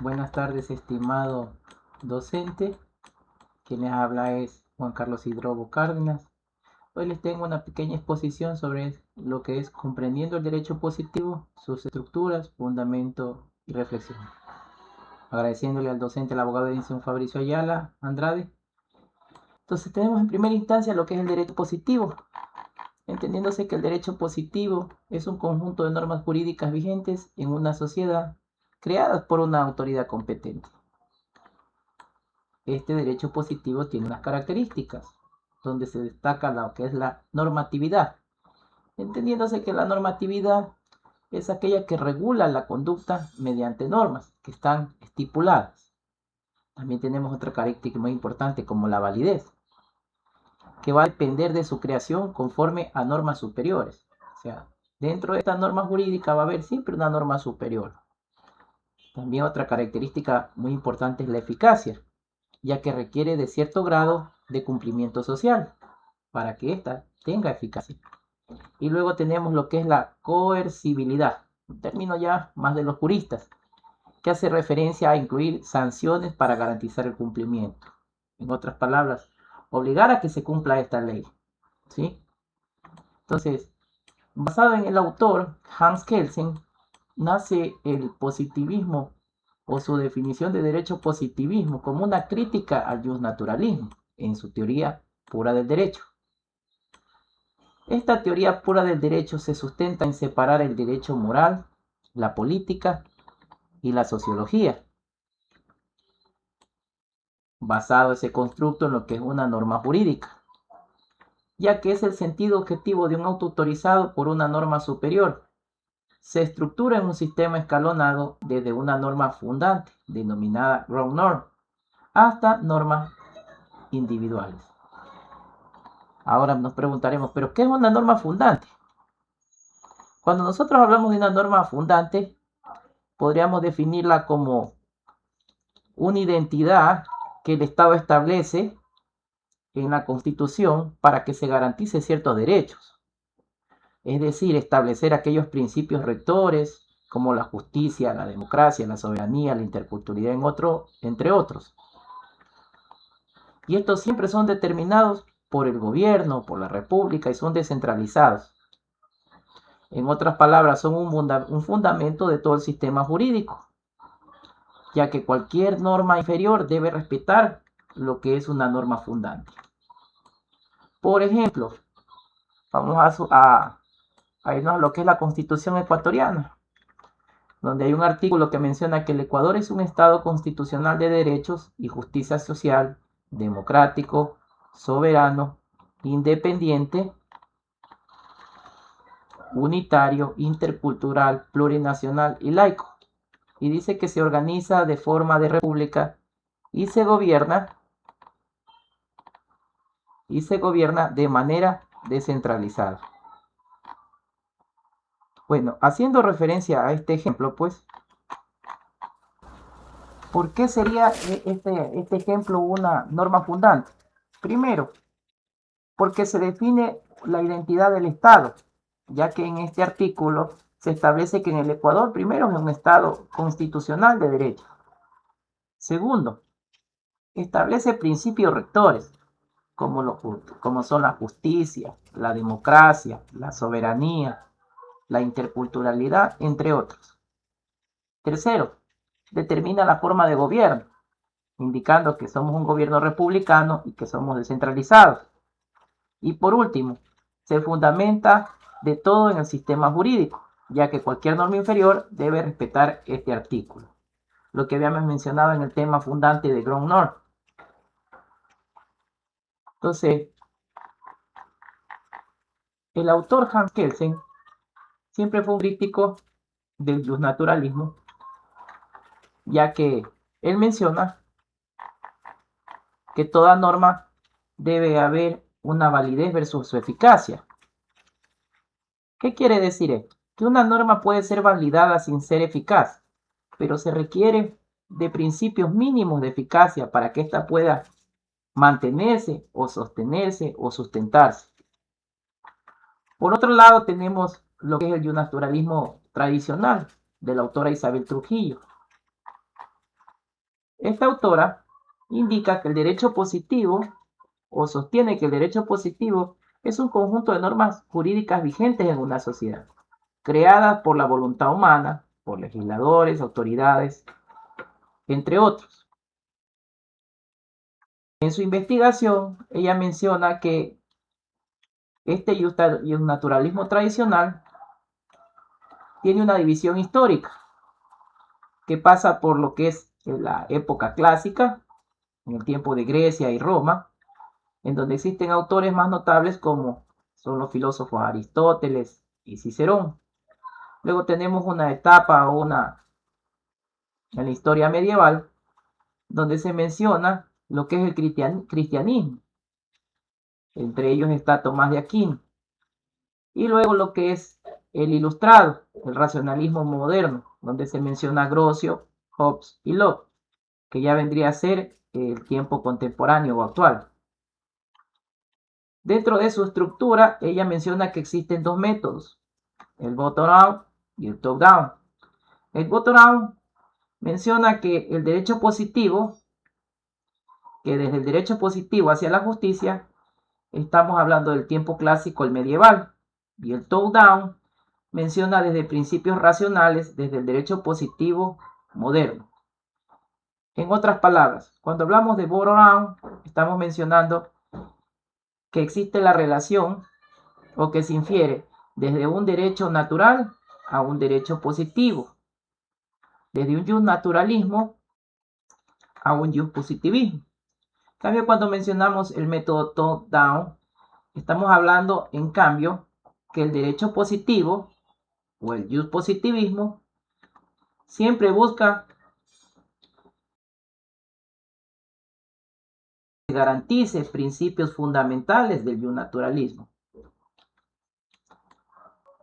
Buenas tardes, estimado docente. Quien les habla es Juan Carlos Hidrobo Cárdenas. Hoy les tengo una pequeña exposición sobre lo que es comprendiendo el derecho positivo, sus estructuras, fundamento y reflexión. Agradeciéndole al docente, el abogado de Edison Fabricio Ayala Andrade. Entonces tenemos en primera instancia lo que es el derecho positivo, entendiéndose que el derecho positivo es un conjunto de normas jurídicas vigentes en una sociedad creadas por una autoridad competente. Este derecho positivo tiene unas características, donde se destaca lo que es la normatividad, entendiéndose que la normatividad es aquella que regula la conducta mediante normas que están estipuladas. También tenemos otra característica muy importante como la validez, que va a depender de su creación conforme a normas superiores. O sea, dentro de esta norma jurídica va a haber siempre una norma superior. También otra característica muy importante es la eficacia, ya que requiere de cierto grado de cumplimiento social para que ésta tenga eficacia. Y luego tenemos lo que es la coercibilidad, un término ya más de los juristas, que hace referencia a incluir sanciones para garantizar el cumplimiento. En otras palabras, obligar a que se cumpla esta ley. ¿Sí? Entonces, basado en el autor Hans Kelsen, nace el positivismo o su definición de derecho positivismo como una crítica al justnaturalismo en su teoría pura del derecho. Esta teoría pura del derecho se sustenta en separar el derecho moral, la política y la sociología, basado ese constructo en lo que es una norma jurídica, ya que es el sentido objetivo de un auto autorizado por una norma superior. Se estructura en un sistema escalonado desde una norma fundante, denominada ground norm, hasta normas individuales. Ahora nos preguntaremos, ¿pero qué es una norma fundante? Cuando nosotros hablamos de una norma fundante, podríamos definirla como una identidad que el Estado establece en la Constitución para que se garantice ciertos derechos. Es decir, establecer aquellos principios rectores como la justicia, la democracia, la soberanía, la interculturalidad, entre otros. Y estos siempre son determinados por el gobierno, por la república y son descentralizados. En otras palabras, son un fundamento de todo el sistema jurídico, ya que cualquier norma inferior debe respetar lo que es una norma fundante. Por ejemplo, vamos a irnos a lo que es la Constitución ecuatoriana, donde hay un artículo que menciona que el Ecuador es un Estado constitucional de derechos y justicia social, democrático, soberano, independiente, unitario, intercultural, plurinacional y laico. Y dice que se organiza de forma de república y se gobierna de manera descentralizada. Bueno, haciendo referencia a este ejemplo, pues, ¿por qué sería este ejemplo una norma fundante? Primero, porque se define la identidad del Estado, ya que en este artículo se establece que en el Ecuador primero es un Estado constitucional de derecho. Segundo, establece principios rectores, como son la justicia, la democracia, la soberanía, la interculturalidad, entre otros. Tercero, determina la forma de gobierno, indicando que somos un gobierno republicano y que somos descentralizados. Y por último, se fundamenta de todo en el sistema jurídico, ya que cualquier norma inferior debe respetar este artículo, lo que habíamos mencionado en el tema fundante de ground norm. Entonces, el autor Hans Kelsen siempre fue un crítico del justnaturalismo, ya que él menciona que toda norma debe haber una validez versus su eficacia. ¿Qué quiere decir esto? Que una norma puede ser validada sin ser eficaz, pero se requiere de principios mínimos de eficacia para que ésta pueda mantenerse o sostenerse o sustentarse. Por otro lado, tenemos lo que es el justnaturalismo tradicional de la autora Isabel Trujillo, Esta autora indica que el derecho positivo, o sostiene que el derecho positivo es un conjunto de normas jurídicas vigentes en una sociedad, creadas por la voluntad humana, por legisladores, autoridades, entre otros. En su investigación, ella menciona que este naturalismo tradicional tiene una división histórica que pasa por lo que es la época clásica, en el tiempo de Grecia y Roma, en donde existen autores más notables como son los filósofos Aristóteles y Cicerón. Luego tenemos una etapa en la historia medieval donde se menciona lo que es el cristianismo. Entre ellos está Tomás de Aquino. Y luego lo que es el ilustrado, el racionalismo moderno, donde se menciona Grocio, Hobbes y Locke, que ya vendría a ser el tiempo contemporáneo o actual. Dentro de su estructura, ella menciona que existen dos métodos, el bottom-up y el top-down. El bottom-up menciona que el derecho positivo, que desde el derecho positivo hacia la justicia, estamos hablando del tiempo clásico, el medieval, y el top-down menciona desde principios racionales, desde el derecho positivo moderno. En otras palabras, cuando hablamos de bottom-up, estamos mencionando que existe la relación o que se infiere desde un derecho natural a un derecho positivo, desde un justnaturalismo a un justpositivismo. En cambio, cuando mencionamos el método top-down, estamos hablando, en cambio, que el derecho positivo o el justpositivismo siempre busca que garantice principios fundamentales del justnaturalismo.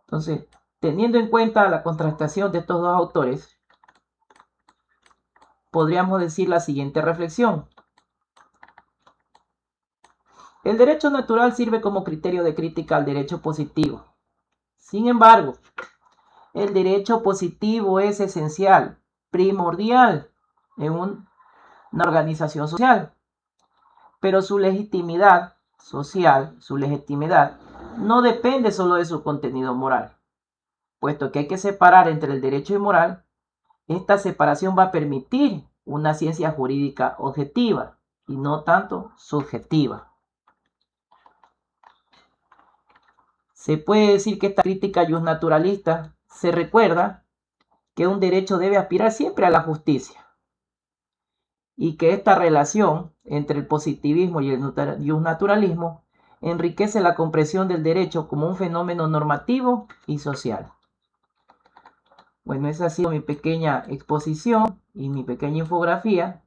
Entonces, teniendo en cuenta la contrastación de estos dos autores, podríamos decir la siguiente reflexión. El derecho natural sirve como criterio de crítica al derecho positivo. Sin embargo, el derecho positivo es esencial, primordial en una organización social, pero su legitimidad social, su legitimidad, no depende solo de su contenido moral. Puesto que hay que separar entre el derecho y moral, esta separación va a permitir una ciencia jurídica objetiva y no tanto subjetiva. Se puede decir que esta crítica justnaturalista se recuerda que un derecho debe aspirar siempre a la justicia y que esta relación entre el positivismo y el justnaturalismo enriquece la comprensión del derecho como un fenómeno normativo y social. Bueno, esa ha sido mi pequeña exposición y mi pequeña infografía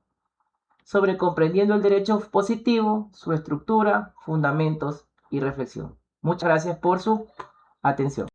sobre comprendiendo el derecho positivo, su estructura, fundamentos y reflexión. Muchas gracias por su atención.